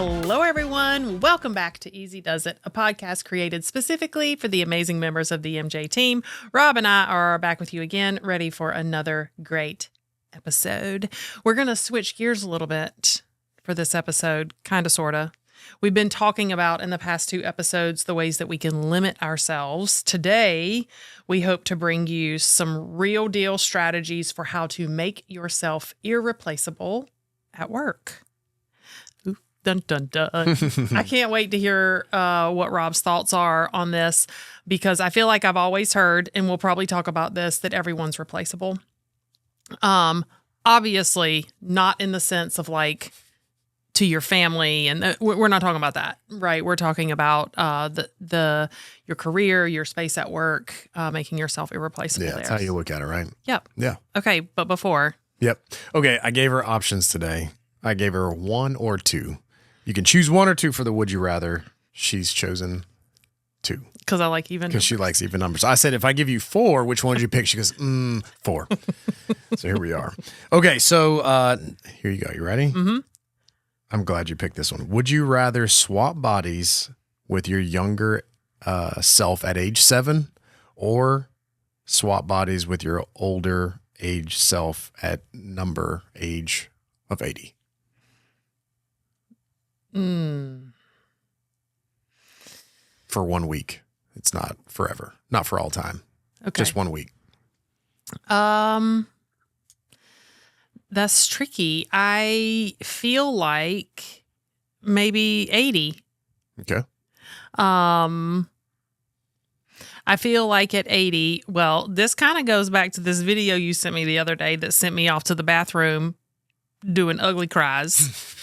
Hello, everyone. Welcome back to Easy Does It, a podcast created specifically for the amazing members of the MJ team. Rob and I are back with you again, ready for another great episode. We're going to switch gears a little bit for this episode, kind of, sort of. We've been talking about in the past 2 episodes the ways that we can limit ourselves. Today, we hope to bring you some real deal strategies for how to make yourself irreplaceable at work. Ooh, dun, dun, dun. I can't wait to hear what Rob's thoughts are on this, because I feel like I've always heard, and we'll probably talk about this, that everyone's replaceable. Obviously, not in the sense of like to your family, and we're not talking about that, right? We're talking about your career, your space at work, making yourself irreplaceable. Yeah, that's how you look at it, right? Yep. Yeah. Okay, but before. Yep. Okay, I gave her options today. I gave her 1 or 2. You can choose 1 or 2 for the would you rather. She's chosen 2. Because I like even numbers. Because she likes even numbers. I said, if I give you 4, which one did you pick? She goes, 4. So here we are. Okay, so here you go. You ready? Mm-hmm. I'm glad you picked this one. Would you rather swap bodies with your younger self at age 7 or swap bodies with your older age self at age of 80? For 1 week. It's not forever. Not for all time. Okay. Just 1 week. That's tricky. I feel like maybe 80. Okay. I feel like at 80, well, this kind of goes back to this video you sent me the other day that sent me off to the bathroom doing ugly cries.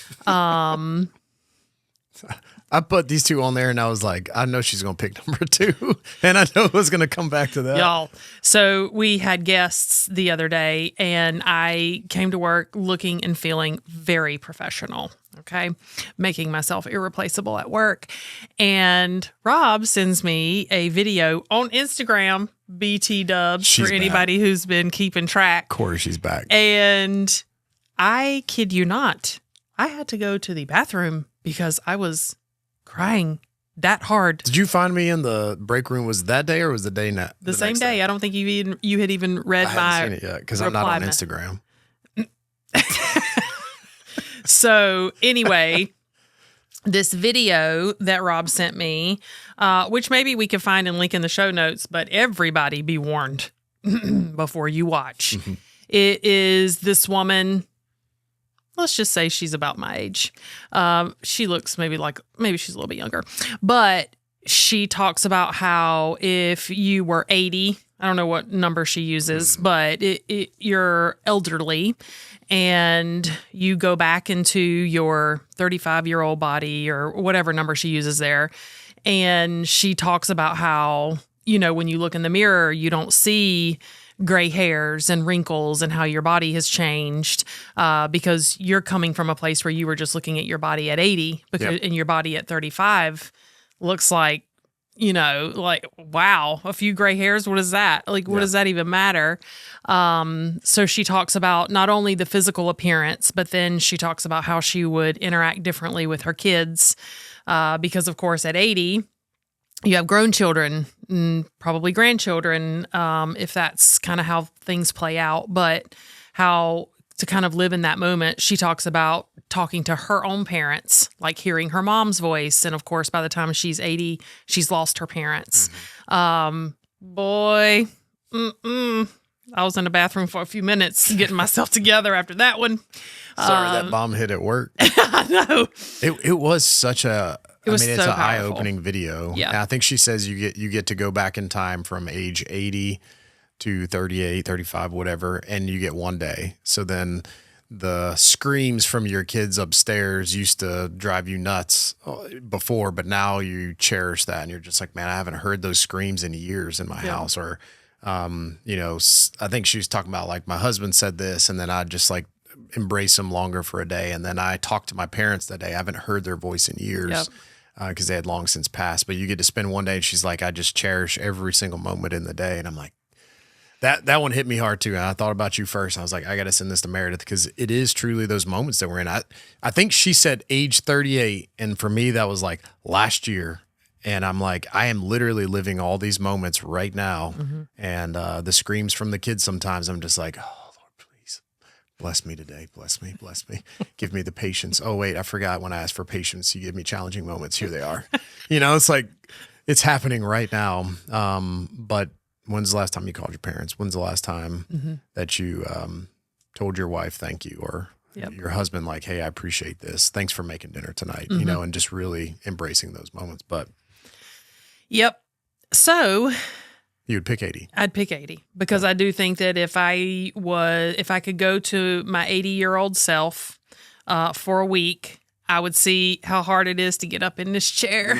I put these 2 on there and I was like, I know she's going to pick number 2. And I know it was going to come back to that. Y'all, so we had guests the other day and I came to work looking and feeling very professional, okay? Making myself irreplaceable at work. And Rob sends me a video on Instagram, BT dubs, She's for anybody back. who's been keeping track. Of course, she's back. And I kid you not, I had to go to the bathroom because I was crying that hard. Did you find me in the break room? Was it that day or was the day not? The same day. I don't think you had even read I my. haven't seen it yet because I'm not on Instagram. So anyway, this video that Rob sent me, which maybe we can find and link in the show notes, but everybody be warned before you watch. Mm-hmm. It is this woman. Let's just say she's about my age. She looks maybe she's a little bit younger, but she talks about how if you were 80, I don't know what number she uses, but you're elderly and you go back into your 35-year-old body or whatever number she uses there. And she talks about how, when you look in the mirror, you don't see gray hairs and wrinkles and how your body has changed because you're coming from a place where you were just looking at your body at 80 and your body at 35 looks like, wow, a few gray hairs. What is that? What does that even matter? So she talks about not only the physical appearance, but then she talks about how she would interact differently with her kids because, of course, at 80, you have grown children, probably grandchildren, if that's kind of how things play out. But how to kind of live in that moment, she talks about talking to her own parents, like hearing her mom's voice. And of course, by the time she's 80, she's lost her parents. Mm-hmm. I was in the bathroom for a few minutes getting myself together after that one. Sorry, that bomb hit at work. I know. It was such a... it's so an powerful. eye-opening video. Yeah. And I think she says you get to go back in time from age 80 to 38, 35, whatever, and you get 1 day. So then the screams from your kids upstairs used to drive you nuts before, but now you cherish that and you're just like, man, I haven't heard those screams in years in my house. Or, I think she was talking about like my husband said this and then I just like embrace them longer for a day. And then I talked to my parents that day. I haven't heard their voice in years because they had long since passed. But you get to spend 1 day and she's like, I just cherish every single moment in the day. And I'm like, That one hit me hard too. And I thought about you first. I was like, I got to send this to Meredith because it is truly those moments that we're in. I think she said age 38. And for me, that was like last year. And I'm like, I am literally living all these moments right now. And the screams from the kids sometimes, I'm just like, oh, Lord, please bless me today. Bless me. Bless me. Give me the patience. Oh, wait, I forgot when I asked for patience. You give me challenging moments. Here they are. It's like, it's happening right now. But when's the last time you called your parents? When's the last time that you told your wife thank you, or your husband, like, hey, I appreciate this. Thanks for making dinner tonight, and just really embracing those moments. But Yep. So you would pick 80. I'd pick 80 because I do think that if I could go to my 80-year-old self for a week, I would see how hard it is to get up in this chair,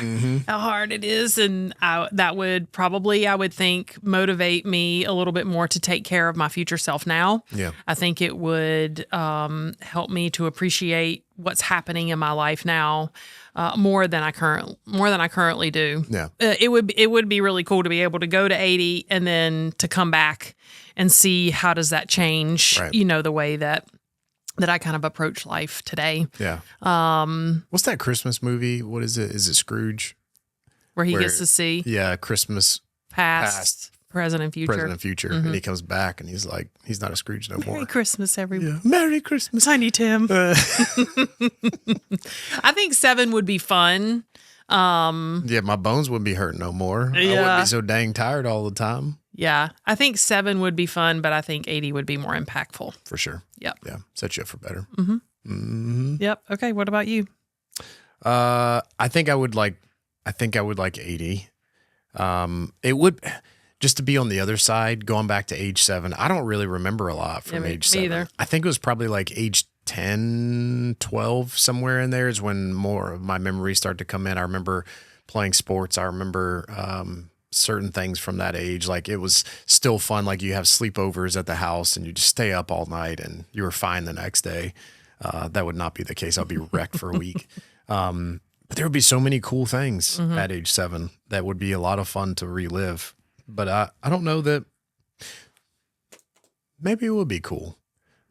how hard it is. And that would probably, I would think, motivate me a little bit more to take care of my future self now. Yeah. I think it would help me to appreciate what's happening in my life now more than I currently do. Yeah. It would be really cool to be able to go to 80 and then to come back and see how does that change, Right. The way that I kind of approach life today. Yeah. What's that Christmas movie? What is it? Is it Scrooge? Where he gets to see Christmas past, present, and future. present and future. And he comes back and he's like, he's not a Scrooge no more. Merry Christmas, everyone. Yeah. Merry Christmas. Tiny Tim. I think 7 would be fun. Yeah, my bones wouldn't be hurting no more. I wouldn't be so dang tired all the time. Yeah, I think 7 would be fun, but I think 80 would be more impactful. For sure. Yep. Yeah, set you up for better. Yep. Okay, what about you? I think I would like 80. It would, just to be on the other side, going back to age 7. I don't really remember a lot from age 7. Me either. I think it was probably like age 10, 12, somewhere in there is when more of my memories start to come in. I remember playing sports. I remember certain things from that age. Like, it was still fun. Like, you have sleepovers at the house and you just stay up all night and you were fine the next day. That would not be the case. I'll be wrecked for a week. But there would be so many cool things at age 7 that would be a lot of fun to relive. But I don't know that maybe it would be cool,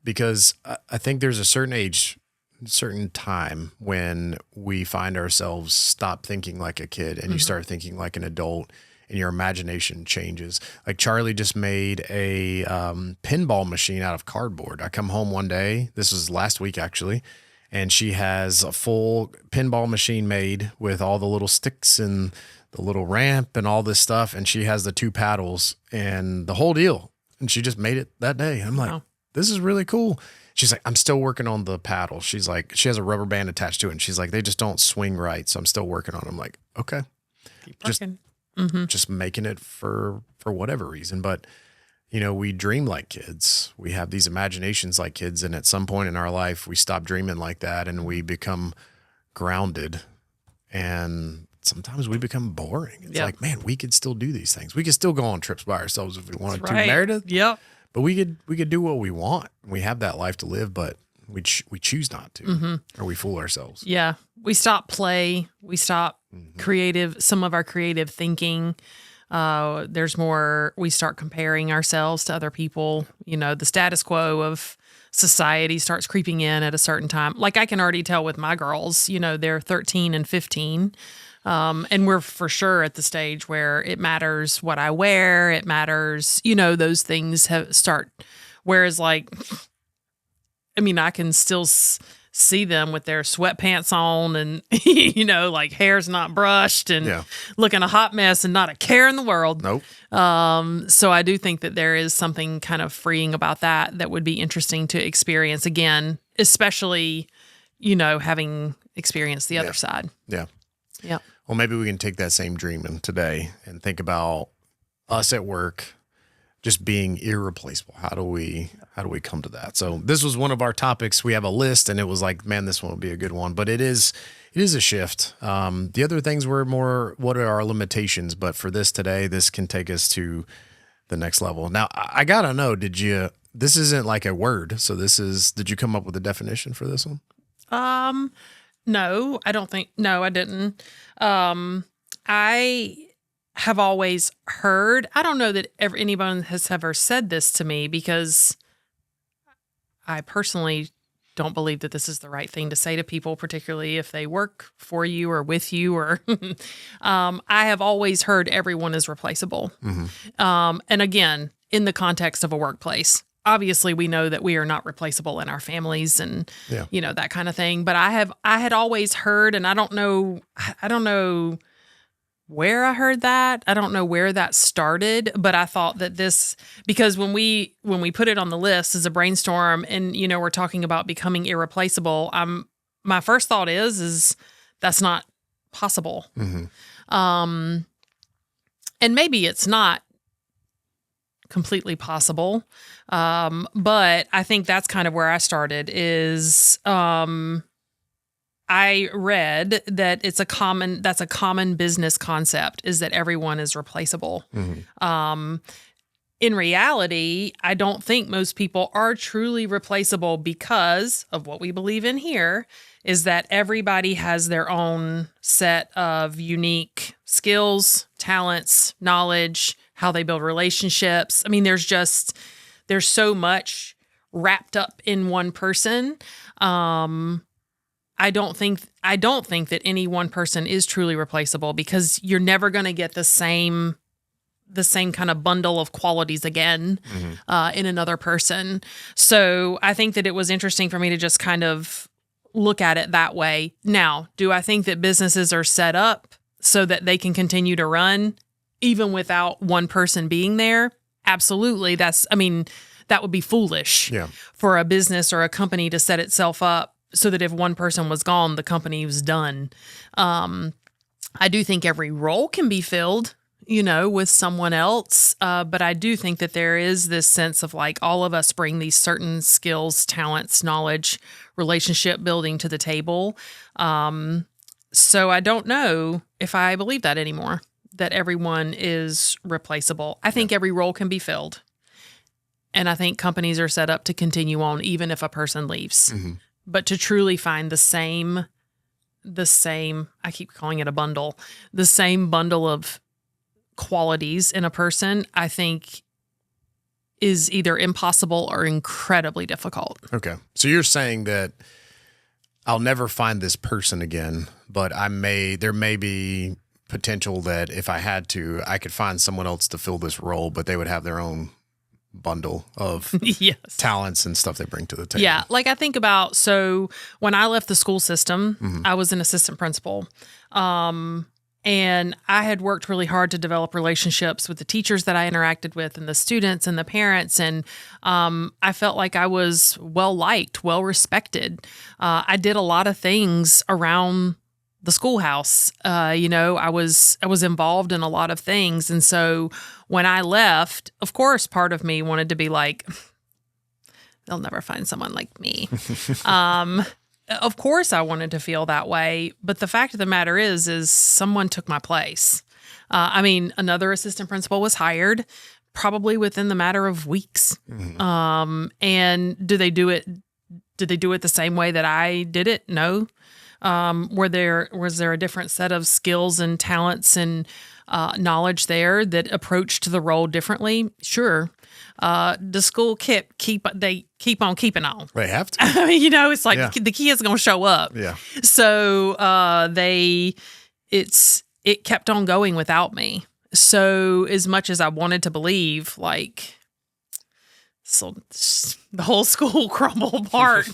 because I think there's a certain age, certain time when we find ourselves stop thinking like a kid and you start thinking like an adult, and your imagination changes. Like, Charlie just made a pinball machine out of cardboard. I come home one day, this was last week actually, and she has a full pinball machine made with all the little sticks and the little ramp and all this stuff. And she has the 2 paddles and the whole deal. And she just made it that day. I'm like, This is really cool. She's like, I'm still working on the paddle. She's like, she has a rubber band attached to it. And she's like, they just don't swing right. So I'm still working on it. I'm like, okay. Keep working. Just making it for whatever reason. But, we dream like kids. We have these imaginations like kids. And at some point in our life, we stop dreaming like that and we become grounded. And sometimes we become boring. It's like, man, we could still do these things. We could still go on trips by ourselves if we wanted to, Meredith. Yep. But we could do what we want. We have that life to live, but we choose not to, or we fool ourselves. Yeah. We stop play. We stop some of our creative thinking. There's more, we start comparing ourselves to other people. The status quo of society starts creeping in at a certain time. Like, I can already tell with my girls, they're 13 and 15. And we're for sure at the stage where it matters what I wear. It matters, those things start. Whereas, like, I can still see them with their sweatpants on and, like, hair's not brushed and looking a hot mess and not a care in the world. Nope. So I do think that there is something kind of freeing about that would be interesting to experience again, especially, having experienced the other side. Yeah. Yeah. Well, maybe we can take that same dreaming today and think about us at work just being irreplaceable. How do we come to that? So this was one of our topics. We have a list, and it was like, man, this one would be a good one. But it is a shift. The other things were more, what are our limitations? But for this today, this can take us to the next level. Now, I gotta know, this isn't like a word. So did you come up with a definition for this one? No, I don't think. No, I didn't. I have always heard, I don't know that anyone has ever said this to me, because I personally don't believe that this is the right thing to say to people, particularly if they work for you or with you, or I have always heard everyone is replaceable. And again, in the context of a workplace, obviously we know that we are not replaceable in our families and, that kind of thing. But I had always heard, and I don't know where I heard that. I don't know where that started, but I thought that because when we put it on the list as a brainstorm and, we're talking about becoming irreplaceable, my first thought is that's not possible. And maybe it's not completely possible. But I think that's kind of where I started is, I read that that's a common business concept, is that everyone is replaceable. In reality, I don't think most people are truly replaceable because of what we believe in here, is that everybody has their own set of unique skills, talents, knowledge, how they build relationships. I mean, there's so much wrapped up in one person. I don't think that any one person is truly replaceable, because you're never going to get the same kind of bundle of qualities again in another person. So I think that it was interesting for me to just kind of look at it that way. Now, do I think that businesses are set up so that they can continue to run even without one person being there? Absolutely. That would be foolish for a business or a company to set itself up so that if one person was gone, the company was done. I do think every role can be filled, with someone else. But I do think that there is this sense of like all of us bring these certain skills, talents, knowledge, relationship building to the table. So I don't know if I believe that anymore, that everyone is replaceable. I think every role can be filled. And I think companies are set up to continue on even if a person leaves. But to truly find the same, I keep calling it a bundle, the same bundle of qualities in a person, I think is either impossible or incredibly difficult. Okay. So you're saying that I'll never find this person again, but there may be potential that if I had to, I could find someone else to fill this role, but they would have their own bundle of talents and stuff they bring to the table. Yeah. Like I think about, so when I left the school system, I was an assistant principal. And I had worked really hard to develop relationships with the teachers that I interacted with and the students and the parents. And I felt like I was well-liked, well-respected. I did a lot of things around the schoolhouse. I was involved in a lot of things. And so when I left, of course, part of me wanted to be like, they'll never find someone like me. Of course I wanted to feel that way. But the fact of the matter is someone took my place. Another assistant principal was hired probably within the matter of weeks. And did they do it the same way that I did it? No. Was there a different set of skills and talents and knowledge there that approached the role differently? Sure. The school keep on keeping on. They have to. It's like the kid's going to show up. Yeah. So it kept on going without me. So as much as I wanted to believe, so the whole school crumbled apart.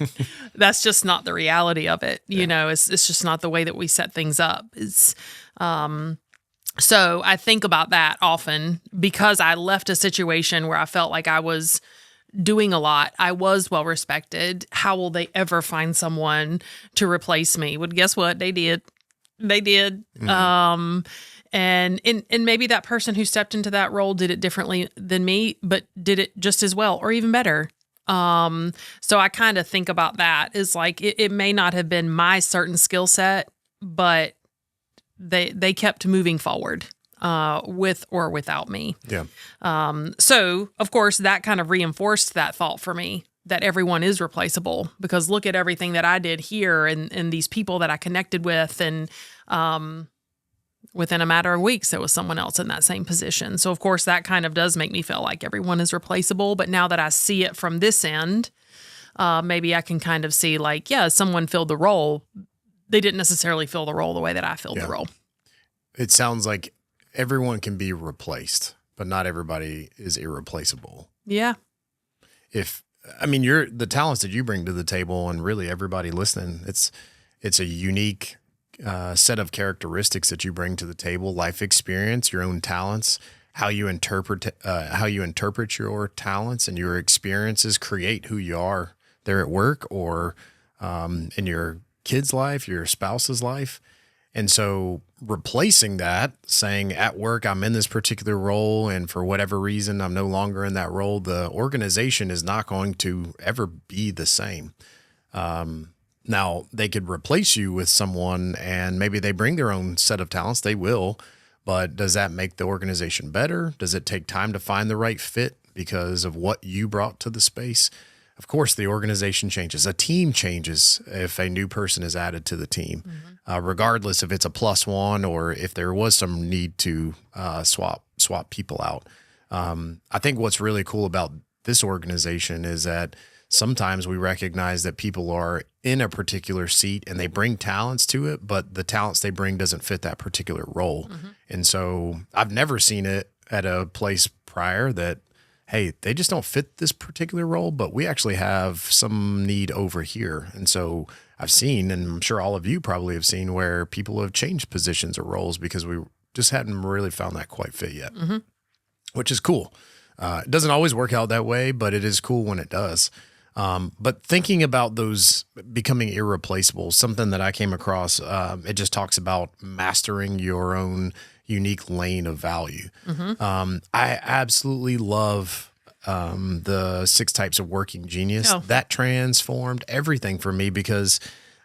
That's just not the reality of it. It's just not the way that we set things up. So I think about that often because I left a situation where I felt like I was doing a lot. I was well respected. How will they ever find someone to replace me? Well, guess what? They did. And maybe that person who stepped into that role did it differently than me, but did it just as well or even better. So I kind of think about that as like, it may not have been my certain skill set, but they kept moving forward, with or without me. Yeah. So of course that kind of reinforced that thought for me that everyone is replaceable because look at everything that I did here and these people that I connected with and, within a matter of weeks, there was someone else in that same position. So, of course, that kind of does make me feel like everyone is replaceable. But now that I see it from this end, maybe I can kind of see like, yeah, someone filled the role. They didn't necessarily fill the role the way that I filled the role. It sounds like everyone can be replaced, but not everybody is irreplaceable. Yeah. You're the talents that you bring to the table, and really everybody listening, it's a unique set of characteristics that you bring to the table, life experience, your own talents, how you interpret your talents and your experiences create who you are there at work or in your kid's life, your spouse's life. And so replacing that, saying at work, I'm in this particular role, and for whatever reason, I'm no longer in that role, the organization is not going to ever be the same. Now, they could replace you with someone, and maybe they bring their own set of talents. They will. But does that make the organization better? Does it take time to find the right fit because of what you brought to the space? Of course, the organization changes. A team changes if a new person is added to the team, regardless if it's a +1 or if there was some need to swap people out. I think what's really cool about this organization is that sometimes we recognize that people are in a particular seat and they bring talents to it, but the talents they bring doesn't fit that particular role. And so I've never seen it at a place prior that, hey, they just don't fit this particular role, but we actually have some need over here. And so I've seen, and I'm sure all of you probably have seen, where people have changed positions or roles because we just hadn't really found that quite fit yet, which is cool. It doesn't always work out that way, but it is cool when it does. But thinking about those becoming irreplaceable, something that I came across, it just talks about mastering your own unique lane of value. I absolutely love the 6 Types of Working Genius. That transformed everything for me because,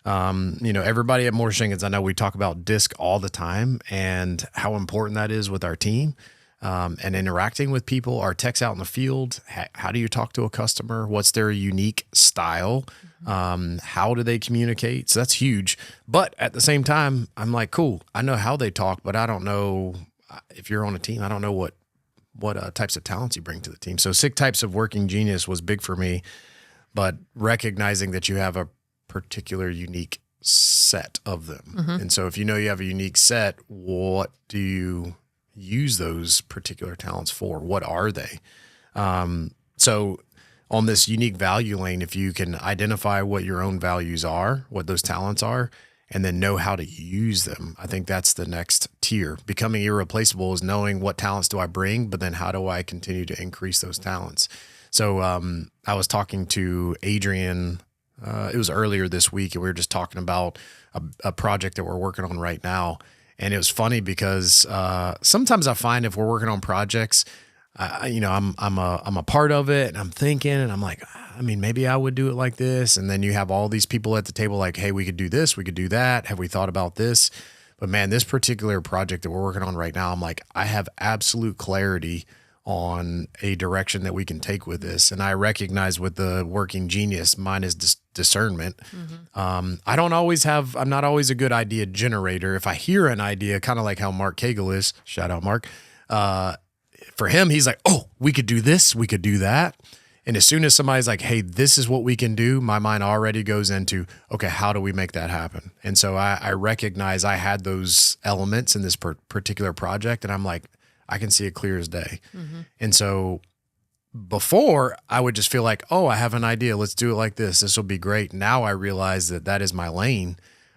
everybody at Morris-Jenkins, I know we talk about DISC all the time and how important that is with our team. And interacting with people, our techs out in the field, how do you talk to a customer? What's their unique style? How do they communicate? So that's huge. But at the same time, I'm like, cool, I know how they talk, but I don't know if you're on a team, I don't know what types of talents you bring to the team. So 6 Types of Working Genius was big for me, but recognizing that you have a particular unique set of them. And so if you know you have a unique set, what do you use those particular talents for? What are they? So on this unique value lane, if you can identify what your own values are, what those talents are, and then know how to use them, I think that's the next tier. Becoming irreplaceable is knowing what talents do I bring, but then how do I continue to increase those talents? So I was talking to Adrian, it was earlier this week, and we were just talking about a project that we're working on right now. And it was funny because sometimes I find if we're working on projects, I'm a part of it, and I'm thinking, and I'm like, maybe I would do it like this. And then you have all these people at the table like, hey, we could do this, we could do that. Have we thought about this? But man, this particular project that we're working on right now, I'm like, I have absolute clarity on a direction that we can take with this. And I recognize with the Working Genius, mine is discernment. I'm not always a good idea generator. If I hear an idea, kind of like how Mark Cagle is, shout out Mark, for him, he's like, oh, we could do this, we could do that. And as soon as somebody's like, hey, this is what we can do, my mind already goes into, okay, how do we make that happen? And so I recognize I had those elements in this particular project, and I'm like, I can see it clear as day. And so before, I would just feel like, oh, I have an idea. Let's do it like this. This will be great. Now I realize that is my lane.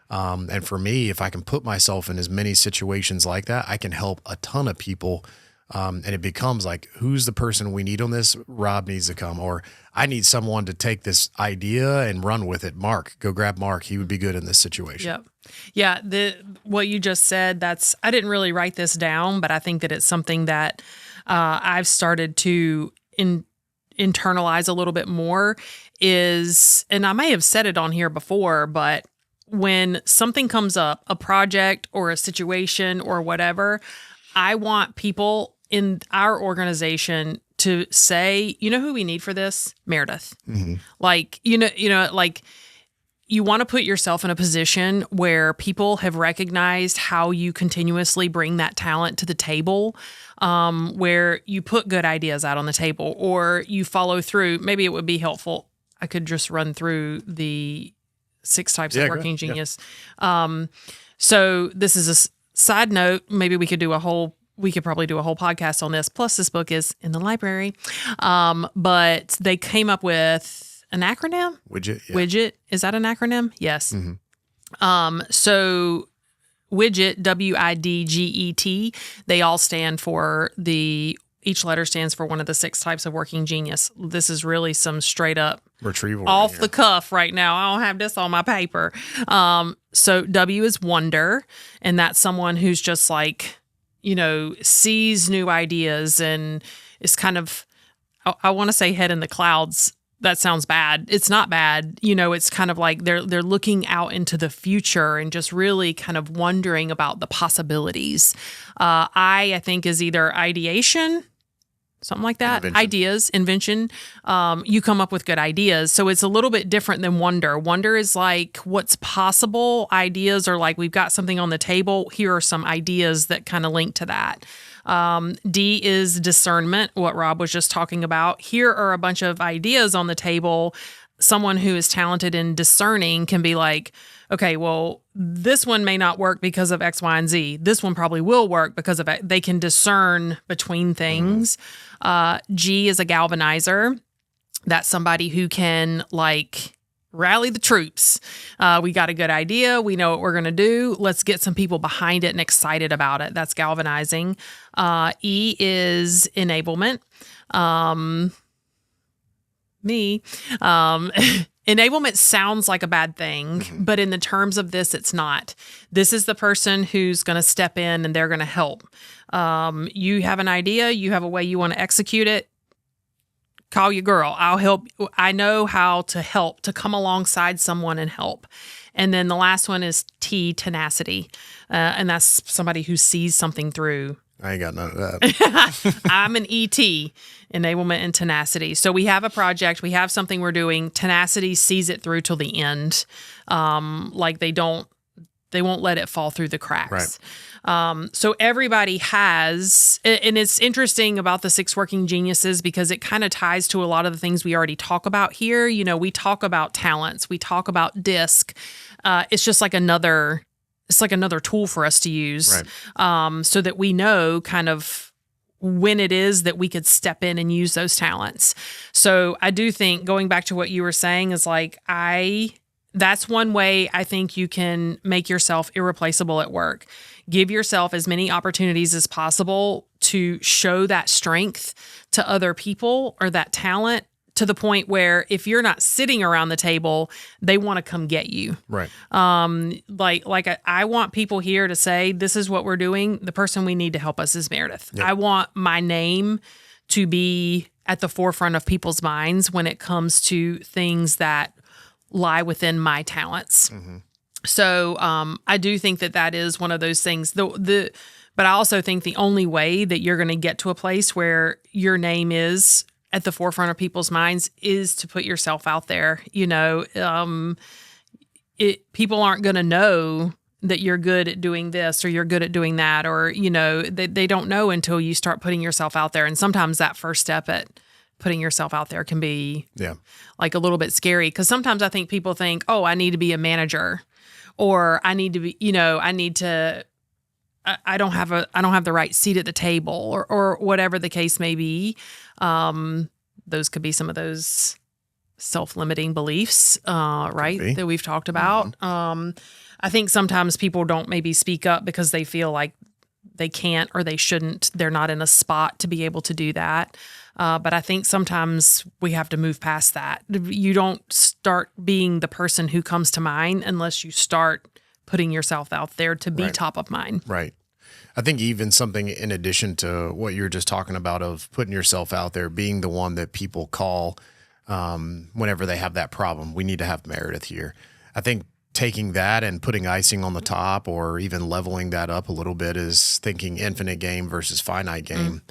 And for me, if I can put myself in as many situations like that, I can help a ton of people. And it becomes like, who's the person we need on this? Rob needs to come, or I need someone to take this idea and run with it. Mark, go grab Mark. He would be good in this situation. Yep. Yeah. What you just said, I didn't really write this down, but I think that it's something that I've started to internalize a little bit more is, and I may have said it on here before, but when something comes up, a project or a situation or whatever, I want people in our organization to say, you know who we need for this? Meredith. Like, like you want to put yourself in a position where people have recognized how you continuously bring that talent to the table, where you put good ideas out on the table or you follow through. Maybe it would be helpful. I could just run through the 6 types of working genius. Yeah. So this is a side note. Maybe we could probably do a whole podcast on this. Plus this book is in the library. But they came up with an acronym? Widget. Yeah. Widget. Is that an acronym? Yes. So Widget, WIDGET, they all stand for each letter stands for one of the 6 types of working genius. This is really some straight up retrieval off the cuff right now. I don't have this on my paper. So W is wonder, and that's someone who's just like, sees new ideas and is kind of, I want to say head in the clouds. That sounds bad. It's not bad. It's kind of like they're looking out into the future and just really kind of wondering about the possibilities. I think is either ideation, something like that. Invention. You come up with good ideas. So it's a little bit different than wonder. Wonder is like what's possible. Ideas are like we've got something on the table. Here are some ideas that kind of link to that. D is discernment, what Rob was just talking about. Here are a bunch of ideas on the table. Someone who is talented in discerning can be like, okay, well, this one may not work because of X, Y, and Z. This one probably will work because of it. They can discern between things. G is a galvanizer. That's somebody who can rally the troops. We got a good idea. We know what we're going to do. Let's get some people behind it and excited about it. That's galvanizing. E is enablement. Enablement sounds like a bad thing, but in the terms of this, it's not. This is the person who's going to step in and they're going to help. You have an idea. You have a way you want to execute it. Call your girl. I'll help. I know how to help, to come alongside someone and help. And then the last one is T, tenacity. And that's somebody who sees something through. I ain't got none of that. I'm an ET, enablement and tenacity. So we have a project. We have something we're doing. Tenacity sees it through till the end. They won't let it fall through the cracks. Right. So everybody has, and it's interesting about the 6 working geniuses because it kind of ties to a lot of the things we already talk about here. We talk about talents, we talk about DISC. It's just like another tool for us to use, right. So that we know kind of when it is that we could step in and use those talents. So I do think going back to what you were saying is that's one way I think you can make yourself irreplaceable at work. Give yourself as many opportunities as possible to show that strength to other people or that talent to the point where if you're not sitting around the table, they want to come get you. Right. I want people here to say, this is what we're doing. The person we need to help us is Meredith. Yep. I want my name to be at the forefront of people's minds when it comes to things that lie within my talents. Mm-hmm. So I do think that is one of those things. But I also think the only way that you're going to get to a place where your name is at the forefront of people's minds is to put yourself out there. People aren't going to know that you're good at doing this or you're good at doing that, or they don't know until you start putting yourself out there. And sometimes that first step at putting yourself out there can be a little bit scary, because sometimes I think people think, oh, I need to be a manager, or I need to be, I don't have the right seat at the table, or whatever the case may be. Those could be some of those self-limiting beliefs, right, that we've talked about. Mm-hmm. I think sometimes people don't maybe speak up because they feel like they can't or they shouldn't. They're not in a spot to be able to do that. But I think sometimes we have to move past that. You don't start being the person who comes to mind unless you start putting yourself out there to be top of mind. Right. I think even something in addition to what you're just talking about of putting yourself out there, being the one that people call whenever they have that problem. We need to have Meredith here. I think taking that and putting icing on the top, or even leveling that up a little bit, is thinking infinite game versus finite game.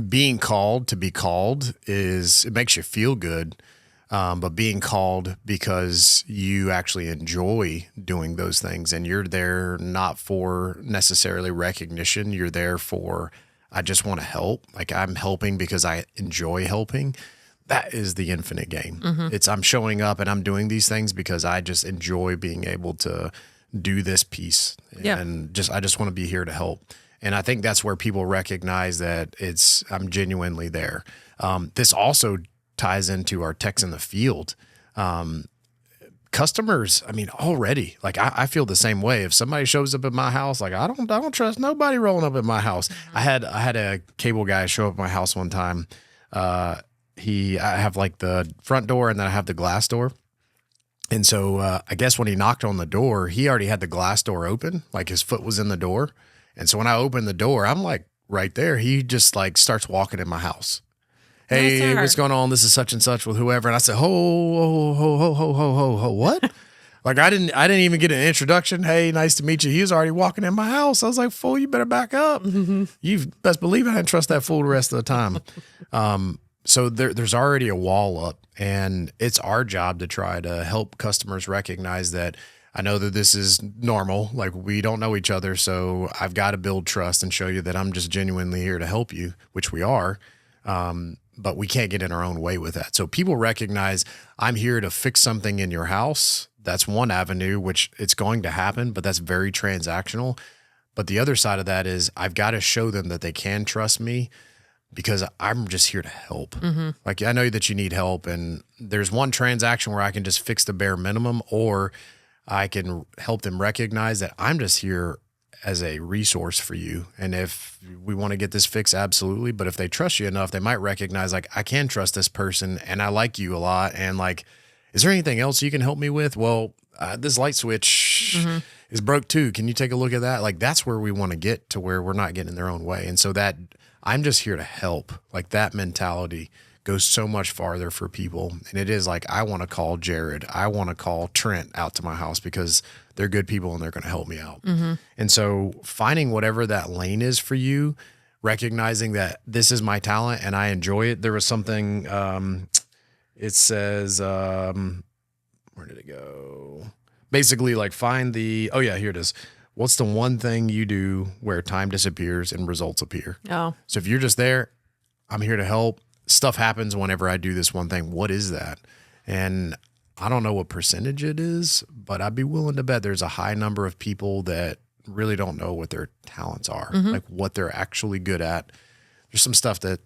Being called to be called it makes you feel good. but being called because you actually enjoy doing those things, and you're there not for necessarily recognition. You're there for, I just want to help. Like, I'm helping because I enjoy helping. That is the infinite game. It's, I'm showing up and I'm doing these things because I just enjoy being able to do this piece. And I just want to be here to help. And I think that's where people recognize that I'm genuinely there. This also ties into our techs in the field. Customers, I mean, already, like I feel the same way. If somebody shows up at my house, like I don't trust nobody rolling up at my house. I had a cable guy show up at my house one time. I have like the front door and then I have the glass door. And so I guess when he knocked on the door, he already had the glass door open, like his foot was in the door. And so when I opened the door, I'm like right there. He just like starts walking in my house. Hey, what's going on? This is such and such with whoever. And I said, ho, what? Like I didn't even get an introduction. Hey, nice to meet you. He was already walking in my house. I was like, fool, you better back up. You best believe I didn't trust that fool the rest of the time. So there's already a wall up, and it's our job to try to help customers recognize that I know that this is normal. Like, we don't know each other, so I've got to build trust and show you that I'm just genuinely here to help you, which we are. But we can't get in our own way with that. So people recognize I'm here to fix something in your house. That's one avenue, which it's going to happen, but that's very transactional. But the other side of that is I've got to show them that they can trust me because I'm just here to help. Like, I know that you need help, and there's one transaction where I can just fix the bare minimum, or I can help them recognize that I'm just here as a resource for you. And if we want to get this fixed, absolutely. But if they trust you enough, they might recognize, like, I can trust this person and I like you a lot. And like, is there anything else you can help me with? Well, this light switch is broke too. Can you take a look at that? Like, that's where we want to get to, where we're not getting in their own way. And so that I'm just here to help, like, that mentality goes so much farther for people. And it is like, I want to call Jared, I want to call Trent out to my house because they're good people and they're going to help me out. And so finding whatever that lane is for you, recognizing that this is my talent and I enjoy it. There was something, it says, where did it go? Basically, like, find the, oh yeah, here it is. What's the one thing you do where time disappears and results appear? Oh. So if you're just there, I'm here to help. Stuff happens whenever I do this one thing. What is that? And I don't know what percentage it is, but I'd be willing to bet there's a high number of people that really don't know what their talents are, like what they're actually good at. There's some stuff that,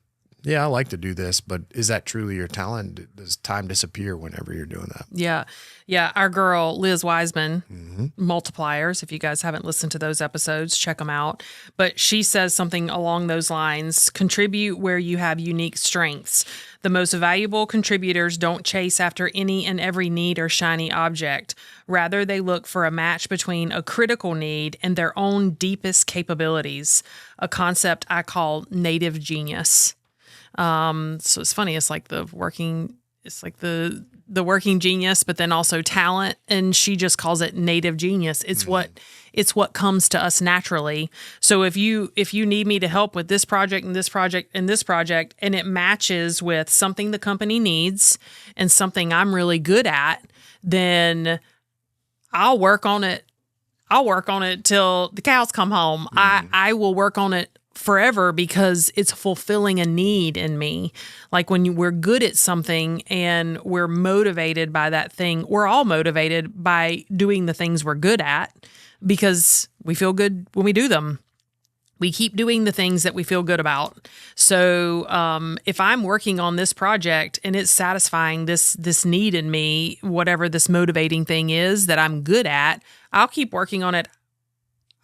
yeah, I like to do this, but is that truly your talent? Does time disappear whenever you're doing that? Yeah. Yeah. Our girl, Liz Wiseman, Multipliers, if you guys haven't listened to those episodes, check them out. But she says something along those lines: contribute where you have unique strengths. The most valuable contributors don't chase after any and every need or shiny object. Rather, they look for a match between a critical need and their own deepest capabilities, a concept I call native genius. So it's funny. It's like the working genius, but then also talent. And she just calls it native genius. It's what comes to us naturally. So if you need me to help with this project and this project and this project, and it matches with something the company needs and something I'm really good at, then I'll work on it. I'll work on it till the cows come home. I will work on it forever because it's fulfilling a need in me. Like, when we're good at something and we're motivated by that thing, we're all motivated by doing the things we're good at because we feel good when we do them. We keep doing the things that we feel good about. So if I'm working on this project and it's satisfying this need in me, whatever this motivating thing is that I'm good at, I'll keep working on it.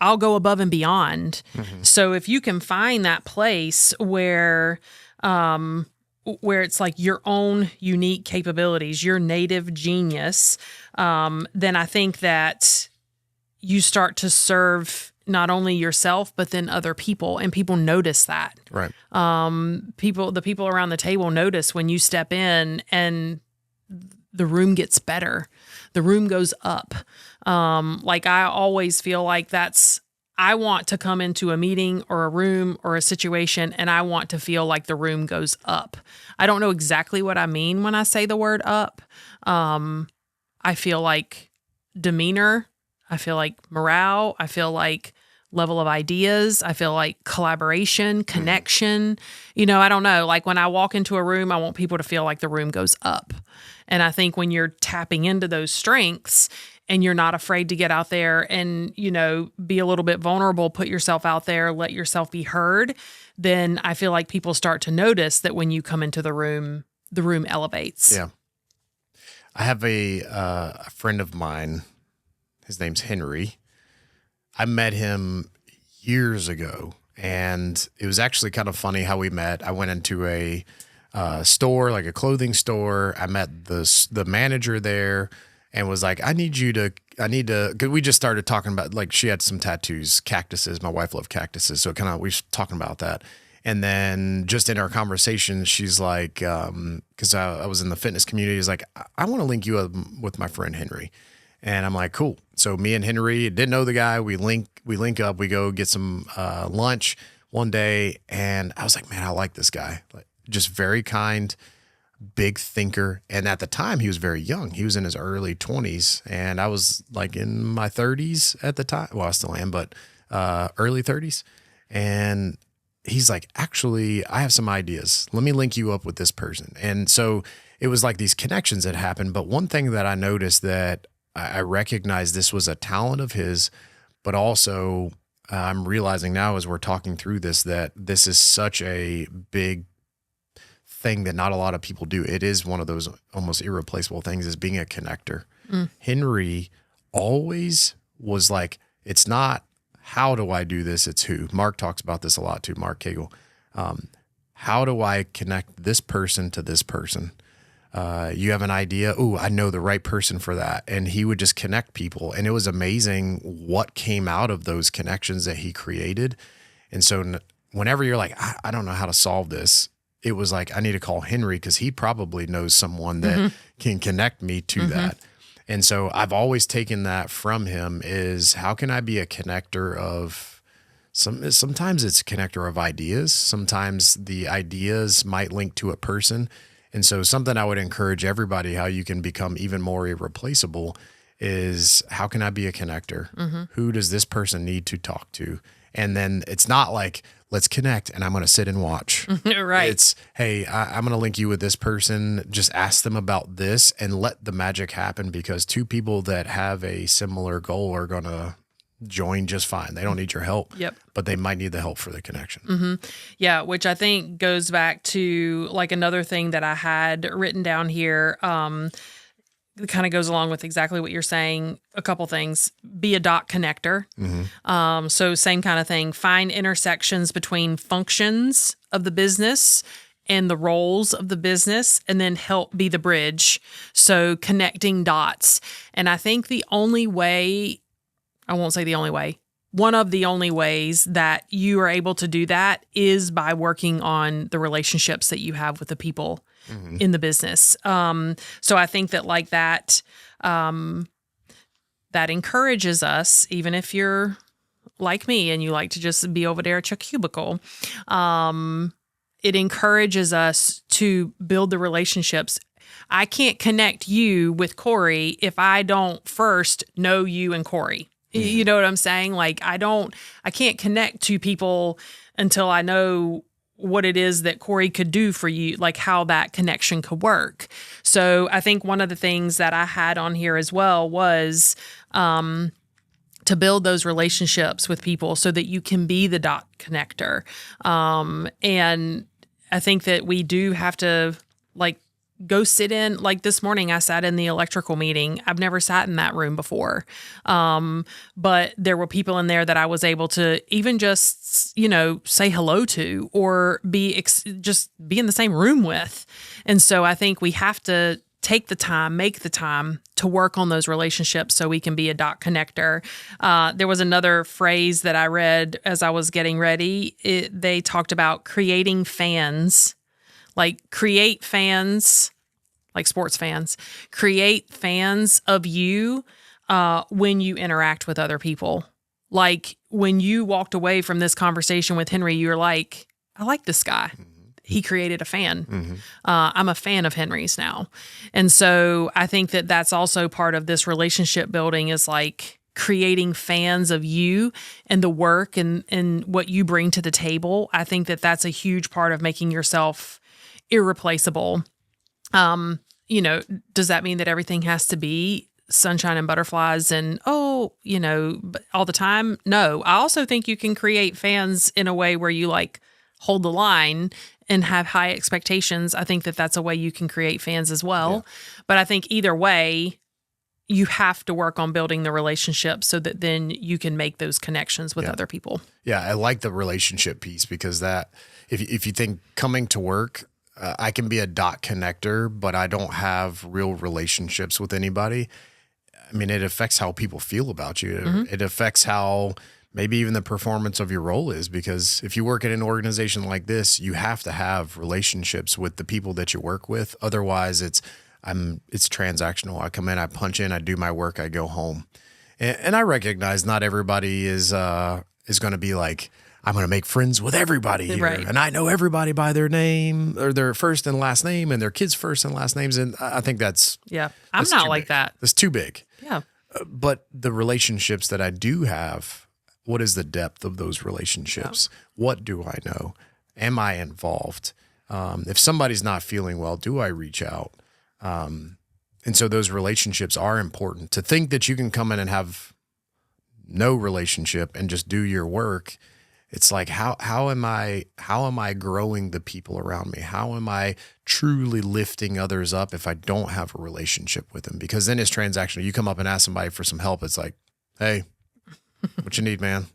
I'll go above and beyond. So if you can find that place where it's like your own unique capabilities, your native genius, then I think that you start to serve not only yourself, but then other people, and people notice that. Right. The people around the table notice when you step in and the room gets better. The room goes up. Like, I always feel like I want to come into a meeting or a room or a situation, and I want to feel like the room goes up. I don't know exactly what I mean when I say the word up. I feel like demeanor. I feel like morale. I feel like level of ideas. I feel like collaboration, connection. I don't know. Like when I walk into a room, I want people to feel like the room goes up. And I think when you're tapping into those strengths and you're not afraid to get out there and, be a little bit vulnerable, put yourself out there, let yourself be heard, then I feel like people start to notice that when you come into the room elevates. Yeah. I have a friend of mine. His name's Henry. I met him years ago, and it was actually kind of funny how we met. I went into a store, like a clothing store. I met the manager there and was like, I need to, because we just started talking about, like, she had some tattoos, cactuses. My wife loved cactuses. So we were talking about that. And then just in our conversation, she's like, because I was in the fitness community, is like, I want to link you up with my friend Henry. And I'm like, cool. So me and Henry didn't know the guy. We link up, we go get some lunch one day. And I was like, man, I like this guy. Like, just very kind, big thinker. And at the time he was very young. He was in his early 20s and I was like in my 30s at the time. Well, I still am, but early 30s. And he's like, actually, I have some ideas. Let me link you up with this person. And so it was like these connections that happened. But one thing that I noticed that I recognized this was a talent of his, but also I'm realizing now as we're talking through this, that this is such a big thing that not a lot of people do. It is one of those almost irreplaceable things, is being a connector. Henry always was like, it's not how do I do this, it's who. Mark talks about this a lot too, Mark Cagle. How do I connect this person to this person? You have an idea. Ooh, I know the right person for that. And he would just connect people. And it was amazing what came out of those connections that he created. And so whenever you're like, I don't know how to solve this, it was like, I need to call Henry because he probably knows someone that can connect me to that. And so I've always taken that from him, is how can I be a connector of sometimes it's a connector of ideas. Sometimes the ideas might link to a person. And so something I would encourage everybody, how you can become even more irreplaceable, is how can I be a connector? Who does this person need to talk to? And then it's not like, let's connect and I'm going to sit and watch. Right. It's, hey, I'm going to link you with this person. Just ask them about this and let the magic happen, because two people that have a similar goal are going to join just fine. They don't need your help, but they might need the help for the connection. Yeah, which I think goes back to like another thing that I had written down here. It kind of goes along with exactly what you're saying. A couple things. Be a dot connector. So same kind of thing. Find intersections between functions of the business and the roles of the business, and then help be the bridge. So connecting dots. And I think the only way, I won't say the only way, one of the only ways that you are able to do that is by working on the relationships that you have with the people in the business. So I think that like that, that encourages us, even if you're like me and you like to just be over there at your cubicle, it encourages us to build the relationships. I can't connect you with Corey if I don't first know you and Corey. You know what I'm saying? Like I can't connect to people until I know what it is that Corey could do for you, like how that connection could work. So I think one of the things that I had on here as well was to build those relationships with people so that you can be the dot connector. And I think that we do have to like go sit in, like this morning I sat in the electrical meeting. I've never sat in that room before. But there were people in there that I was able to even just, say hello to, or just be in the same room with. And so I think we have to take the time, make the time to work on those relationships so we can be a dot connector. There was another phrase that I read as I was getting ready. They talked about creating fans. Like create fans, like sports fans, create fans of you when you interact with other people. Like when you walked away from this conversation with Henry, you're like, I like this guy. He created a fan. I'm a fan of Henry's now. And so I think that that's also part of this relationship building is like creating fans of you and the work and what you bring to the table. I think that that's a huge part of making yourself irreplaceable. Does that mean that everything has to be sunshine and butterflies and, all the time? No. I also think you can create fans in a way where you like hold the line and have high expectations. I think that that's a way you can create fans as well. Yeah. But I think either way, you have to work on building the relationship so that then you can make those connections with other people. Yeah, I like the relationship piece because that, if you think coming to work, I can be a dot connector, but I don't have real relationships with anybody. I mean, it affects how people feel about you. It affects how maybe even the performance of your role is, because if you work in an organization like this, you have to have relationships with the people that you work with. Otherwise, it's transactional. I come in, I punch in, I do my work, I go home. And I recognize not everybody is going to be like, I'm going to make friends with everybody here. Right. And I know everybody by their name or their first and last name and their kids' first and last names. And I think that's... Yeah, I'm not like that. That's too big. Yeah. But the relationships that I do have, what is the depth of those relationships? Yeah. What do I know? Am I involved? If somebody's not feeling well, do I reach out? And so those relationships are important. To think that you can come in and have no relationship and just do your work, it's like, how am I growing the people around me? How am I truly lifting others up if I don't have a relationship with them? Because then it's transactional. You come up and ask somebody for some help. It's like, hey, what you need, man?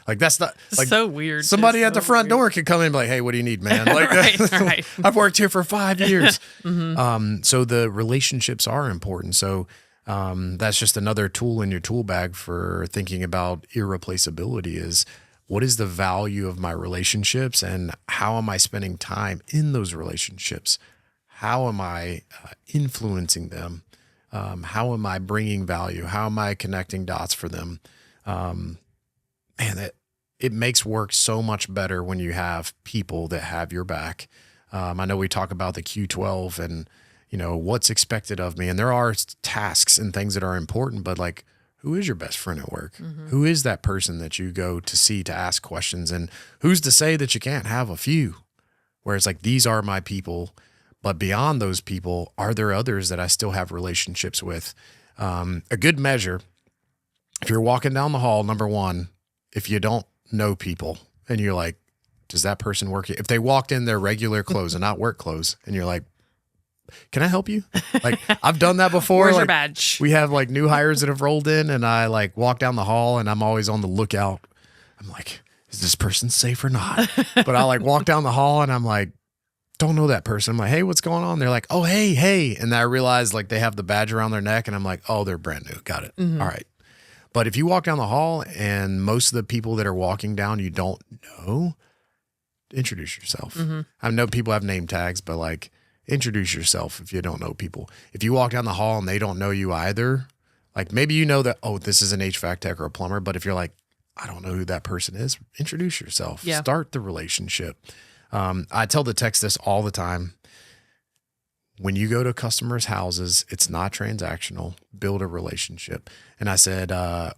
Like, that's not like so weird. Somebody at the front door could come in and be like, hey, what do you need, man? Like, right. I've worked here for 5 years. So the relationships are important. So that's just another tool in your tool bag for thinking about irreplaceability is, what is the value of my relationships and how am I spending time in those relationships? How am I influencing them? How am I bringing value? How am I connecting dots for them? It makes work so much better when you have people that have your back. I know we talk about the Q12 and, what's expected of me. And there are tasks and things that are important, but like, who is your best friend at work? Who is that person that you go to see to ask questions? And who's to say that you can't have a few? Where it's like, these are my people. But beyond those people, are there others that I still have relationships with? A good measure, if you're walking down the hall, number one, if you don't know people and you're like, does that person work here? If they walked in their regular clothes and not work clothes and you're like, can I help you? Like, I've done that before. Where's like, your badge? We have like new hires that have rolled in and I like walk down the hall and I'm always on the lookout. I'm like, is this person safe or not? But I like walk down the hall and I'm like, don't know that person. I'm like, hey, what's going on? They're like, oh, hey. And then I realize like they have the badge around their neck and I'm like, oh, they're brand new. Got it. All right. But if you walk down the hall and most of the people that are walking down, you don't know, introduce yourself. I know people have name tags, but like, introduce yourself if you don't know people. If you walk down the hall and they don't know you either, like maybe you know that, oh, this is an HVAC tech or a plumber, but if you're like, I don't know who that person is, introduce yourself. Yeah. Start the relationship. I tell the techs this all the time. When you go to customers' houses, it's not transactional. Build a relationship. And I said,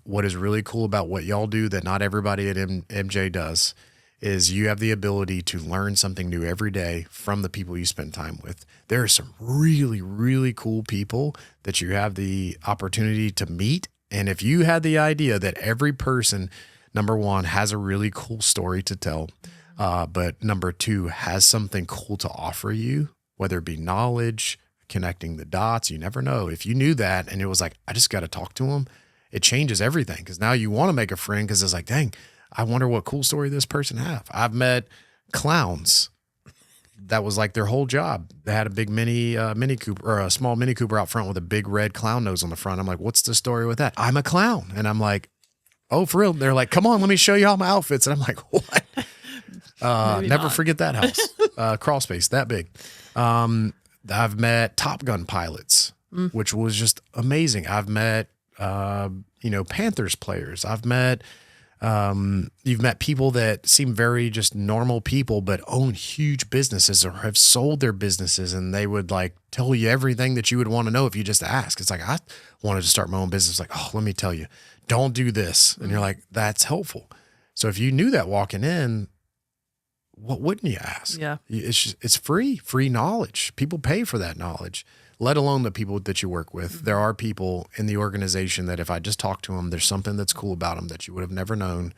what is really cool about what y'all do that not everybody at MJ does is you have the ability to learn something new every day from the people you spend time with. There are some really, really cool people that you have the opportunity to meet. And if you had the idea that every person, number one, has a really cool story to tell, but number two, has something cool to offer you, whether it be knowledge, connecting the dots, you never know. If you knew that and it was like, I just got to talk to them, it changes everything. Because now you want to make a friend because it's like, dang, I wonder what cool story this person have. I've met clowns. That was like their whole job. They had a big Mini Cooper or a small Mini Cooper out front with a big red clown nose on the front. I'm like, what's the story with that? I'm a clown. And I'm like, oh, for real? They're like, come on, let me show you all my outfits. And I'm like, what? Never forget that house. Crawl space, that big. I've met Top Gun pilots, which was just amazing. I've met, Panthers players. I've met You've met people that seem very just normal people, but own huge businesses or have sold their businesses, and they would like tell you everything that you would want to know if you just ask. It's like, I wanted to start my own business. Like, oh, let me tell you, don't do this. And you're like, that's helpful. So if you knew that walking in, what wouldn't you ask? Yeah. It's free knowledge. People pay for that knowledge, let alone the people that you work with. There are people in the organization that if I just talk to them, there's something that's cool about them that you would have never known,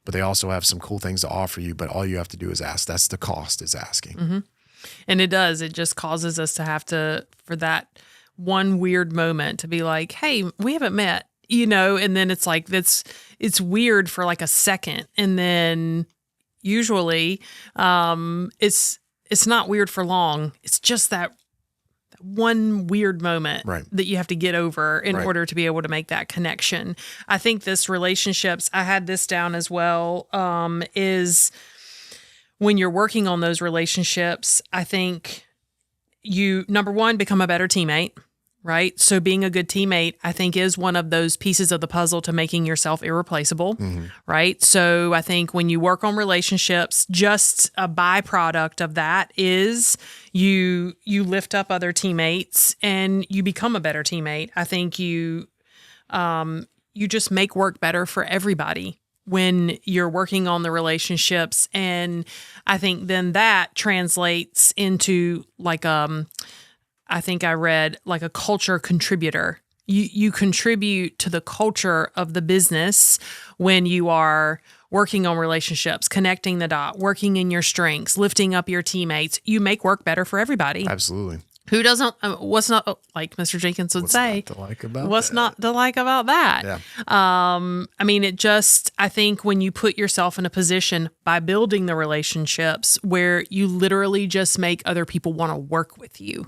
but they also have some cool things to offer you, but all you have to do is ask. That's the cost, is asking. And it does. It just causes us to have to, for that one weird moment, to be like, hey, we haven't met, and then it's like, it's weird for like a second. And then usually it's not weird for long. It's just that one weird moment that you have to get over in order to be able to make that connection. I think this relationships, I had this down as well, is when you're working on those relationships, I think you, number one, become a better teammate, right? So being a good teammate, I think, is one of those pieces of the puzzle to making yourself irreplaceable, right? So I think when you work on relationships, just a byproduct of that is you lift up other teammates and you become a better teammate. I think you just make work better for everybody when you're working on the relationships. And I think then that translates into like, I think I read like a culture contributor. You contribute to the culture of the business when you are working on relationships, connecting the dot, working in your strengths, lifting up your teammates. You make work better for everybody. Absolutely. Who doesn't, what's not, like Mr. Jenkins would say, not to like about what's that? not to like about that? Yeah. I mean, I think when you put yourself in a position by building the relationships where you literally just make other people want to work with you,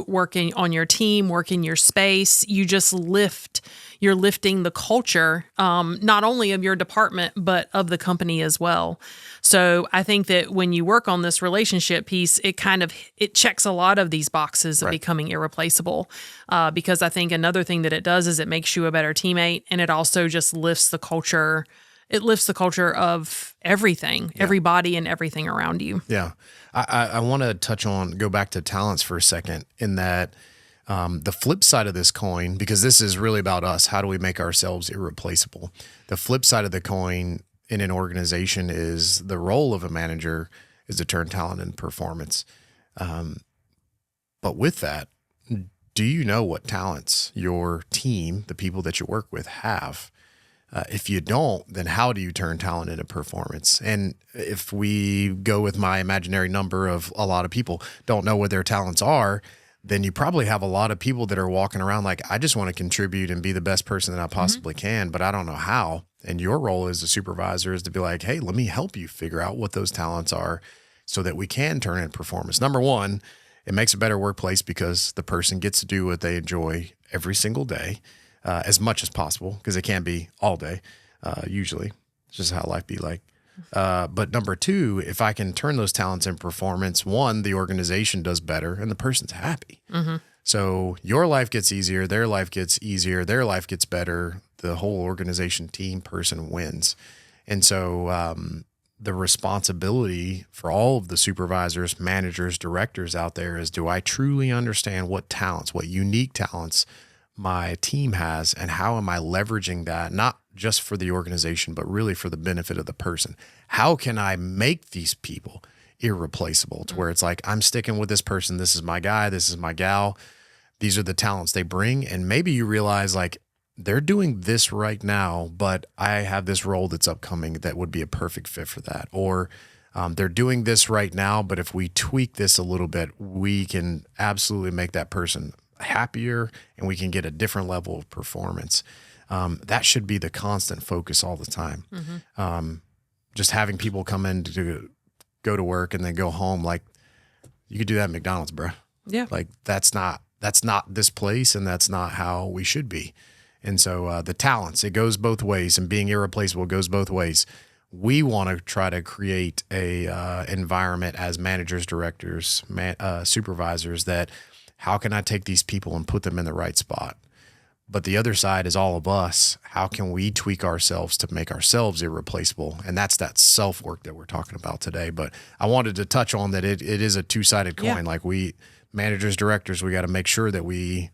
working on your team, work in your space, you're lifting the culture, not only of your department, but of the company as well. So I think that when you work on this relationship piece, it checks a lot of these boxes of becoming irreplaceable. Because I think another thing that it does is it makes you a better teammate, and it also just lifts the culture. It lifts the culture of everything, everybody and everything around you. Yeah. I want to go back to talents for a second, in that the flip side of this coin, because this is really about us, how do we make ourselves irreplaceable? The flip side of the coin in an organization is the role of a manager is to turn talent into performance. But with that, do you know what talents your team, the people that you work with, have? If you don't, then how do you turn talent into performance? And if we go with my imaginary number of a lot of people don't know what their talents are, then you probably have a lot of people that are walking around like, I just want to contribute and be the best person that I possibly can, but I don't know how. And your role as a supervisor is to be like, hey, let me help you figure out what those talents are so that we can turn in performance. Number one, it makes a better workplace because the person gets to do what they enjoy every single day, as much as possible, because it can't be all day, usually. It's just how life be like. But number two, if I can turn those talents in performance, one, the organization does better and the person's happy. So your life gets easier, their life gets easier, their life gets better. The whole organization, team, person wins. And so the responsibility for all of the supervisors, managers, directors out there is, do I truly understand what talents, what unique talents my team has, and how am I leveraging that, not just for the organization, but really for the benefit of the person? How can I make these people irreplaceable to where it's like, I'm sticking with this person. This is my guy. This is my gal. These are the talents they bring. And maybe you realize like, they're doing this right now, but I have this role that's upcoming that would be a perfect fit for that. Or they're doing this right now, but if we tweak this a little bit, we can absolutely make that person happier and we can get a different level of performance. That should be the constant focus all the time. Just having people come in to go to work and then go home, like, you could do that at McDonald's, bro. Yeah. Like that's not this place, and that's not how we should be. And so the talents, it goes both ways, and being irreplaceable goes both ways. We want to try to create a environment as managers, directors, supervisors, that how can I take these people and put them in the right spot? But the other side is all of us. How can we tweak ourselves to make ourselves irreplaceable? And that's that self-work that we're talking about today. But I wanted to touch on that it is a two-sided coin. Yeah. Like we managers, directors, we got to make sure that we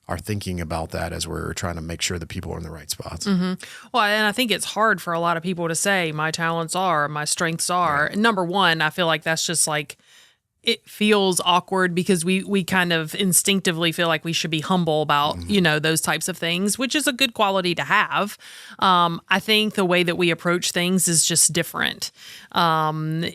are thinking about that as we're trying to make sure that people are in the right spots. Well, and I think it's hard for a lot of people to say my talents are, my strengths are. Number one, I feel like that's just like, it feels awkward because we kind of instinctively feel like we should be humble about, those types of things, which is a good quality to have. I think the way that we approach things is just different. Most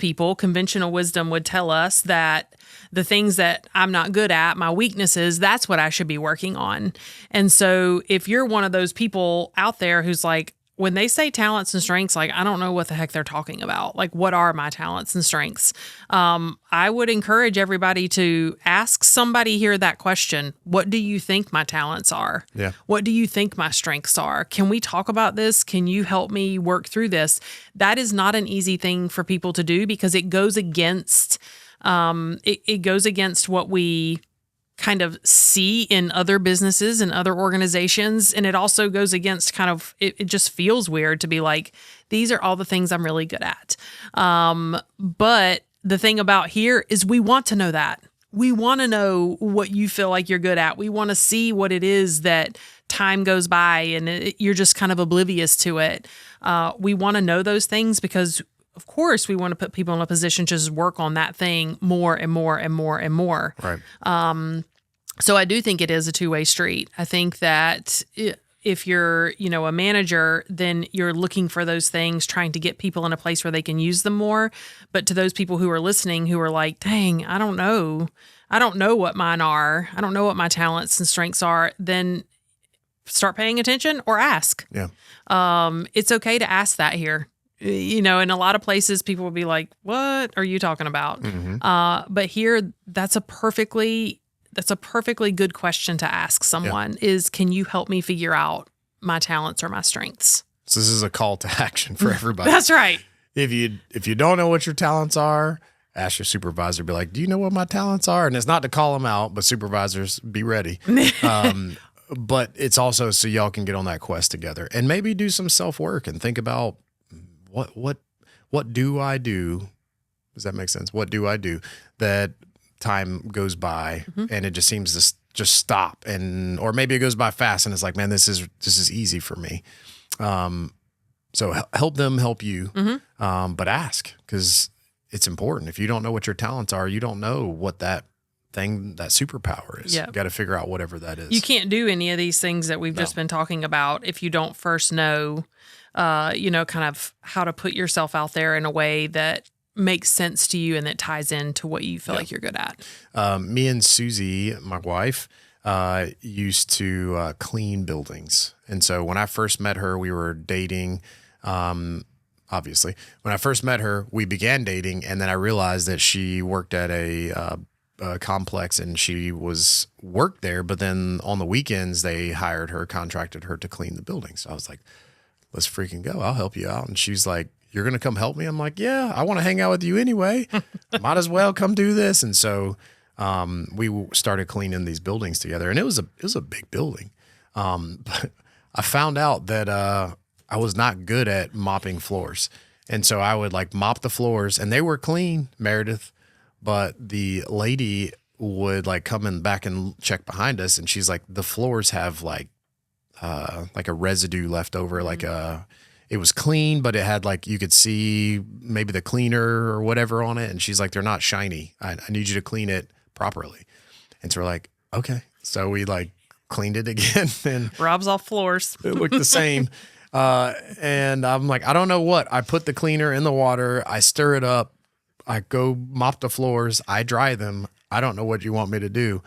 people, conventional wisdom would tell us that the things that I'm not good at, my weaknesses, that's what I should be working on. And so if you're one of those people out there who's like, when they say talents and strengths, like, I don't know what the heck they're talking about. Like, what are my talents and strengths? I would encourage everybody to ask somebody here that question. What do you think my talents are? Yeah. What do you think my strengths are? Can we talk about this? Can you help me work through this? That is not an easy thing for people to do because it goes against, it goes against what we kind of see in other businesses and other organizations. And it also goes against kind of, it just feels weird to be like, these are all the things I'm really good at. But the thing about here is we want to know that. We want to know what you feel like you're good at. We want to see what it is that time goes by and you're just kind of oblivious to it. We want to know those things because of course, we want to put people in a position to just work on that thing more and more and more and more. Right. So I do think it is a two-way street. I think that if you're, a manager, then you're looking for those things, trying to get people in a place where they can use them more. But to those people who are listening, who are like, dang, I don't know. I don't know what mine are. I don't know what my talents and strengths are. Then start paying attention or ask. Yeah. It's okay to ask that here. In a lot of places, people will be like, what are you talking about? But here, that's a perfectly good question to ask someone is, can you help me figure out my talents or my strengths? So this is a call to action for everybody. That's right. If you don't know what your talents are, ask your supervisor, be like, do you know what my talents are? And it's not to call them out, but supervisors, be ready. But it's also so y'all can get on that quest together and maybe do some self-work and think about, what do I do? Does that make sense? What do I do that time goes by and it just seems to just stop or maybe it goes by fast and it's like, man, this is easy for me. So help them help you, but ask because it's important. If you don't know what your talents are, you don't know what that thing, that superpower is. Yep. You got to figure out whatever that is. You can't do any of these things that we've just been talking about if you don't first know kind of how to put yourself out there in a way that makes sense to you and that ties into what you feel like you're good at. Me and Susie, my wife, used to clean buildings. And so when I first met her, we were dating, obviously. When I first met her, we began dating, and then I realized that she worked at a complex and she worked there, but then on the weekends, they contracted her to clean the building. So I was like, let's freaking go. I'll help you out. And she's like, you're going to come help me? I'm like, yeah, I want to hang out with you anyway. Might as well come do this. And so we started cleaning these buildings together, and it was a big building. But I found out that I was not good at mopping floors. And so I would like mop the floors, and they were clean, Meredith, but the lady would like come in back and check behind us, and she's like, the floors have like a residue left over, it was clean, but it had like, you could see maybe the cleaner or whatever on it. And she's like, they're not shiny. I need you to clean it properly. And so we're like, okay. So we like cleaned it again and Rob's off floors. it looked the same. And I'm like, I don't know what. I put the cleaner in the water. I stir it up. I go mop the floors. I dry them. I don't know what you want me to do.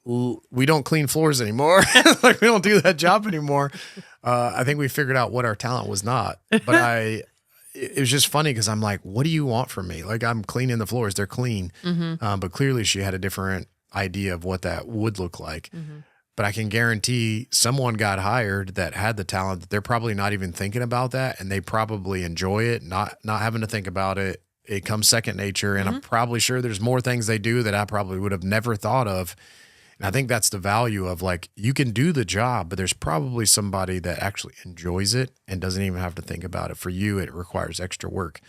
We don't clean floors anymore. Like we don't do that job anymore. I think we figured out what our talent was not, but it was just funny because I'm like, what do you want from me? Like I'm cleaning the floors. They're clean. But clearly she had a different idea of what that would look like. But I can guarantee someone got hired that had the talent that they're probably not even thinking about that. And they probably enjoy it, not having to think about it. It comes second nature. And I'm probably sure there's more things they do that I probably would have never thought of. And I think that's the value of like, you can do the job, but there's probably somebody that actually enjoys it and doesn't even have to think about it. For you, it requires extra work.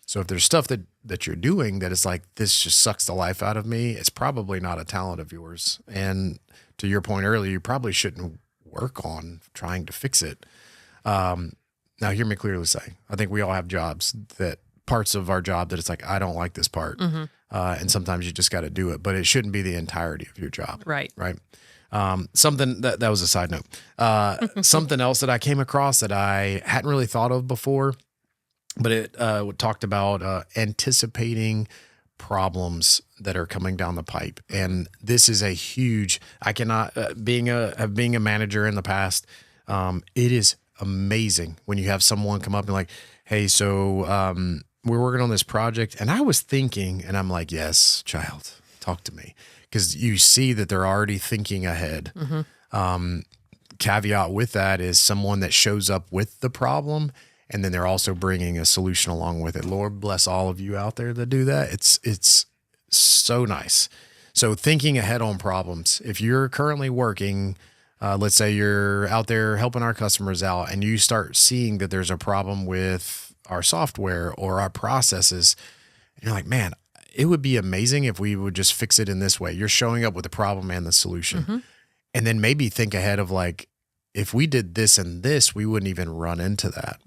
So if there's stuff that you're doing that is like, this just sucks the life out of me, it's probably not a talent of yours. And to your point earlier, you probably shouldn't work on trying to fix it. Now, hear me clearly say, I think we all have jobs that parts of our job that it's like, I don't like this part. And sometimes you just got to do it, but it shouldn't be the entirety of your job. Right. Right. Something that was a side note. Something else that I came across that I hadn't really thought of before, but it talked about anticipating problems that are coming down the pipe. And this is a huge, I cannot, being a manager in the past, it is amazing when you have someone come up and like, hey, so we're working on this project. And I was thinking, and I'm like, yes, child, talk to me. Because you see that they're already thinking ahead. Caveat with that is someone that shows up with the problem, and then they're also bringing a solution along with it. Lord bless all of you out there that do that. It's so nice. So thinking ahead on problems. If you're currently working, let's say you're out there helping our customers out, and you start seeing that there's a problem with our software or our processes, and you're like, man, it would be amazing if we would just fix it in this way. You're showing up with the problem and the solution. And then maybe think ahead of like, if we did this and this, we wouldn't even run into that.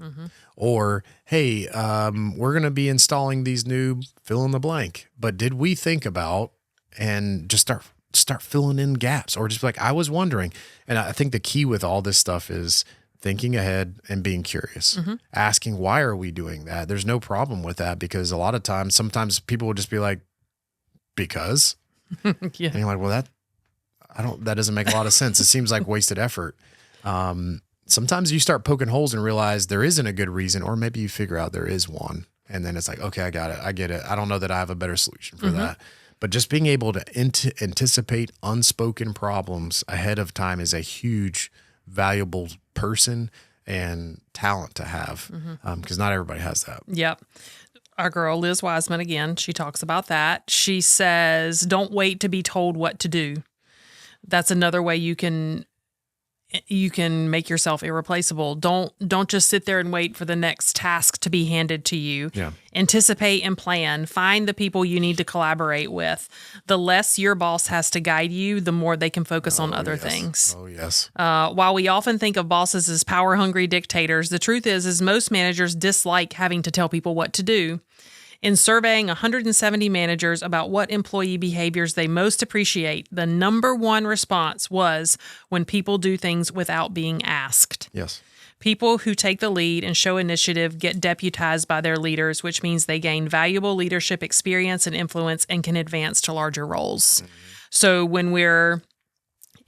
Or, hey, we're going to be installing these new fill in the blank, but did we think about, and just start filling in gaps, or just like, I was wondering. And I think the key with all this stuff is thinking ahead and being curious, asking, why are we doing that? There's no problem with that, because a lot of times, sometimes people will just be like, because, And you're like, well, that doesn't make a lot of sense. It seems like wasted effort. Sometimes you start poking holes and realize there isn't a good reason, or maybe you figure out there is one. And then it's like, okay, I got it. I get it. I don't know that I have a better solution for that. But just being able to anticipate unspoken problems ahead of time is a huge, valuable person and talent to have, because not everybody has that. Yep. Our girl, Liz Wiseman, again, she talks about that. She says, don't wait to be told what to do. That's another way you can make yourself irreplaceable. Don't just sit there and wait for the next task to be handed to you. Anticipate and plan. Find the people you need to collaborate with. The less your boss has to guide you, the more they can focus on other things. Oh, yes. While we often think of bosses as power-hungry dictators, the truth is most managers dislike having to tell people what to do. In surveying 170 managers about what employee behaviors they most appreciate, the number one response was when people do things without being asked. Yes. People who take the lead and show initiative get deputized by their leaders, which means they gain valuable leadership experience and influence and can advance to larger roles. So when we're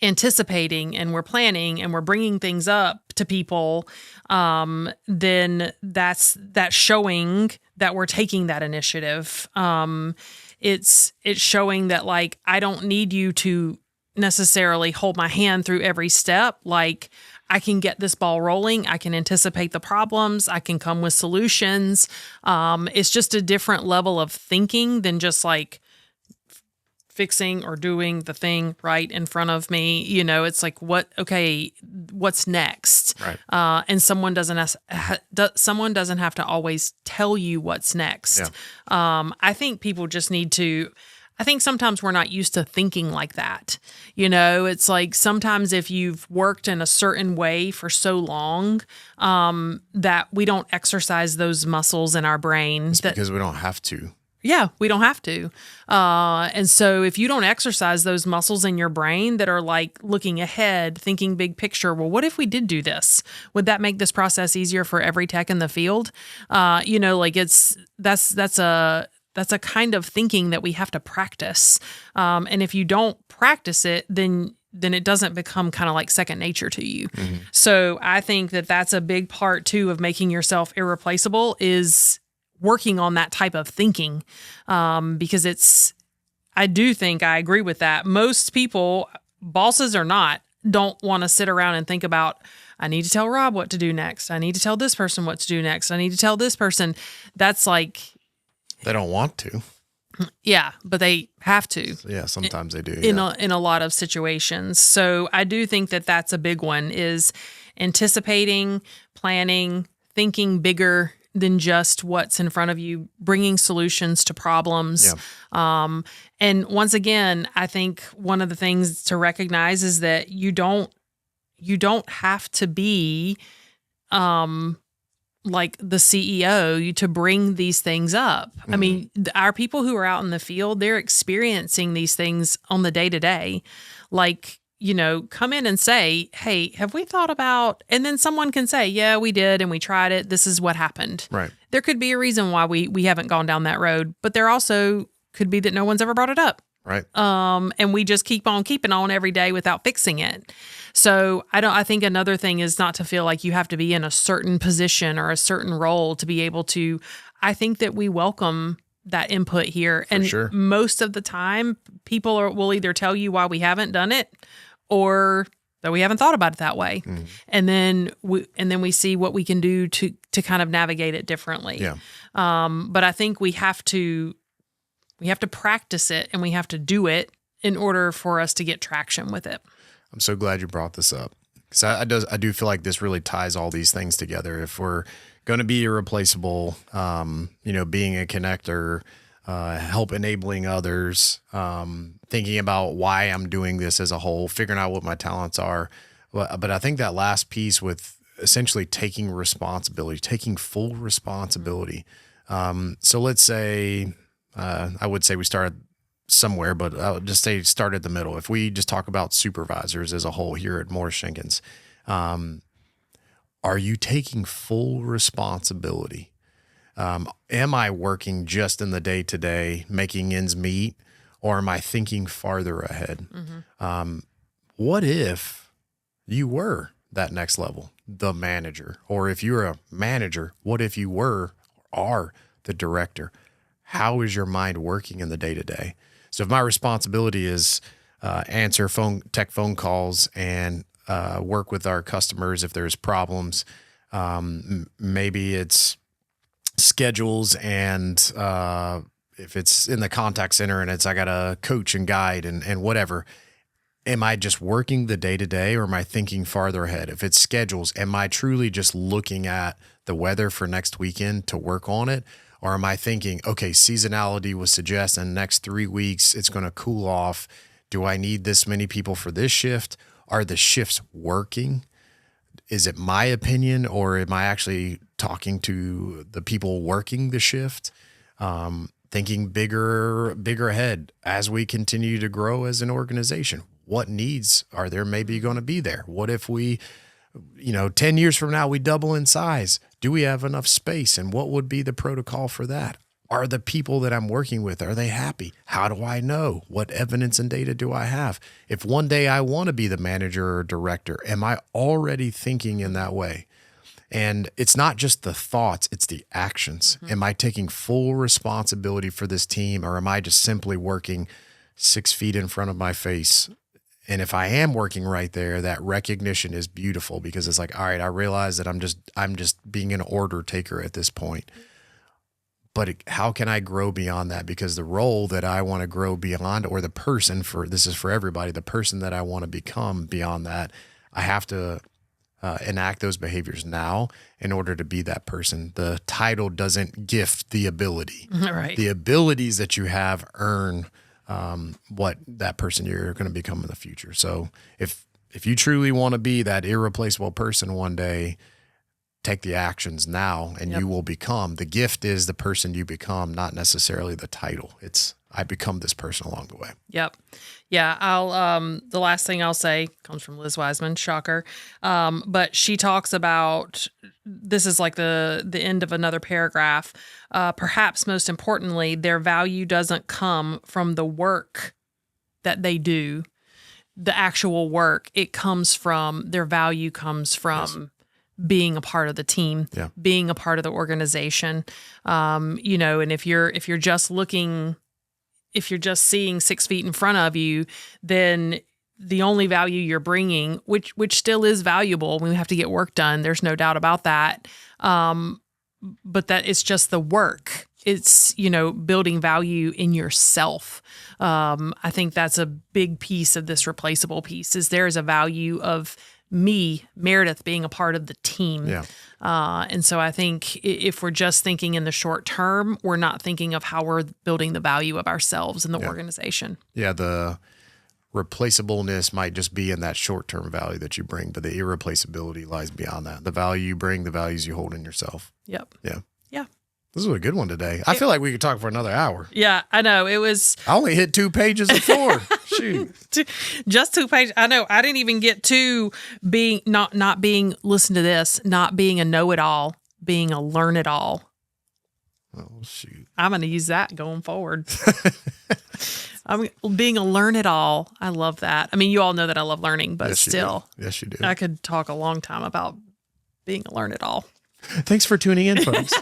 anticipating and we're planning and we're bringing things up to people, then that's showing that we're taking that initiative. It's showing that, like, I don't need you to necessarily hold my hand through every step. Like, I can get this ball rolling. I can anticipate the problems. I can come with solutions. It's just a different level of thinking than just like fixing or doing the thing right in front of me. You know, it's like, what's next? Right. And someone doesn't have to always tell you what's next. I think people just need to, I think sometimes we're not used to thinking like that. You know, it's like sometimes if you've worked in a certain way for so long, that we don't exercise those muscles in our brain. It's because we don't have to. Yeah, we don't have to. And so if you don't exercise those muscles in your brain that are like looking ahead, thinking big picture, well, what if we did do this? Would that make this process easier for every tech in the field? You know, like that's a kind of thinking that we have to practice. And if you don't practice it, then it doesn't become kind of like second nature to you. So I think that that's a big part too of making yourself irreplaceable is working on that type of thinking, because I do think I agree with that. Most people, bosses or not, don't want to sit around and think about, I need to tell Rob what to do next. I need to tell this person what to do next. I need to tell this person. That's like, they don't want to. Yeah, but they have to. Yeah, sometimes they do. In a lot of situations. So I do think that that's a big one, is anticipating, planning, thinking bigger than just what's in front of you, bringing solutions to problems. And once again, I think one of the things to recognize is that you don't have to be like the CEO to bring these things up. I mean, our people who are out in the field, they're experiencing these things on the day-to-day. Like, come in and say, hey, have we thought about, and then someone can say, yeah, we did, and we tried it. This is what happened. Right. There could be a reason why we haven't gone down that road, but there also could be that no one's ever brought it up. Right. And we just keep on keeping on every day without fixing it. So I think another thing is not to feel like you have to be in a certain position or a certain role to be able to. I think that we welcome that input here. And most of the time, people will either tell you why we haven't done it or that we haven't thought about it that way. And then we see what we can do to kind of navigate it differently. Yeah. But I think we have to practice it and we have to do it in order for us to get traction with it. I'm so glad you brought this up, because I do feel like this really ties all these things together. If we're going to be irreplaceable, being a connector, help enabling others, thinking about why I'm doing this as a whole, figuring out what my talents are. But I think that last piece with essentially taking responsibility, taking full responsibility. So let's say, I would say we started somewhere, but I'll just say start at the middle. If we just talk about supervisors as a whole here at Morris-Jenkins, are you taking full responsibility? Am I working just in the day-to-day, making ends meet, or am I thinking farther ahead? What if you were that next level, the manager? Or if you're a manager, what if you were or are the director? How is your mind working in the day-to-day? So if my responsibility is answer tech phone calls and work with our customers if there's problems, maybe it's schedules, and if it's in the contact center and I got to coach and guide and whatever. Am I just working the day-to-day, or am I thinking farther ahead? If it's schedules, am I truly just looking at the weather for next weekend to work on it? Or am I thinking, okay, seasonality would suggest in the next 3 weeks it's going to cool off. Do I need this many people for this shift? Are the shifts working? Is it my opinion, or am I actually talking to the people working the shift? Thinking bigger ahead as we continue to grow as an organization. What needs are there maybe going to be there? What if we, 10 years from now, we double in size? Do we have enough space? And what would be the protocol for that? Are the people that I'm working with, are they happy? How do I know? What evidence and data do I have? If one day I want to be the manager or director, am I already thinking in that way? And it's not just the thoughts, it's the actions. Am I taking full responsibility for this team, or am I just simply working 6 feet in front of my face? And if I am working right there, that recognition is beautiful, because it's like, all right, I realize that I'm just being an order taker at this point. But how can I grow beyond that? Because the role that I want to grow beyond, or the person this is for everybody, the person that I want to become beyond that, I have to enact those behaviors now in order to be that person. The title doesn't gift the ability. Right. The abilities that you have earn what that person you're going to become in the future. So if you truly want to be that irreplaceable person one day, take the actions now, and you will become. The gift is the person you become, not necessarily the title. It's I become this person along the way. Yep. Yeah. The last thing I'll say comes from Liz Wiseman, shocker. But she talks about, this is like the end of another paragraph. Perhaps most importantly, their value doesn't come from the work that they do, the actual work. It comes from, their value comes from being a part of the team, being a part of the organization. And if you're just looking, if you're just seeing 6 feet in front of you, then the only value you're bringing, which still is valuable, we have to get work done. There's no doubt about that. But that it's just the work it's, building value in yourself. I think that's a big piece of this replaceable piece is there is a value of me, Meredith, being a part of the team. Yeah. And so I think if we're just thinking in the short term, we're not thinking of how we're building the value of ourselves in the organization. Yeah. The replaceableness might just be in that short-term value that you bring, but the irreplaceability lies beyond that. The value you bring, the values you hold in yourself. Yep. Yeah. Yeah. This was a good one today. I feel like we could talk for another hour. Yeah, I know. It was I only hit 2 pages of 4. Shoot. just 2 pages. I know. I didn't even get to being not being, listen to this, not being a know-it-all, being a learn-it-all. Oh, shoot. I'm going to use that going forward. I'm being a learn-it-all. I love that. I mean, you all know that I love learning, but still. Yes, you do. I could talk a long time about being a learn-it-all. Thanks for tuning in, folks.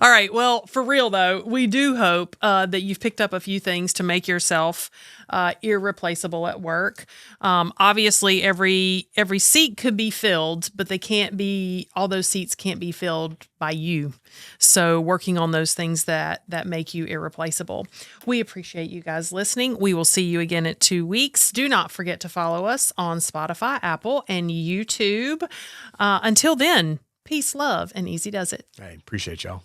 All right. Well, for real, though, we do hope that you've picked up a few things to make yourself irreplaceable at work. Obviously, every seat could be filled, but all those seats can't be filled by you. So working on those things that make you irreplaceable. We appreciate you guys listening. We will see you again in 2 weeks. Do not forget to follow us on Spotify, Apple, and YouTube. Until then, peace, love, and easy does it. Hey, appreciate y'all.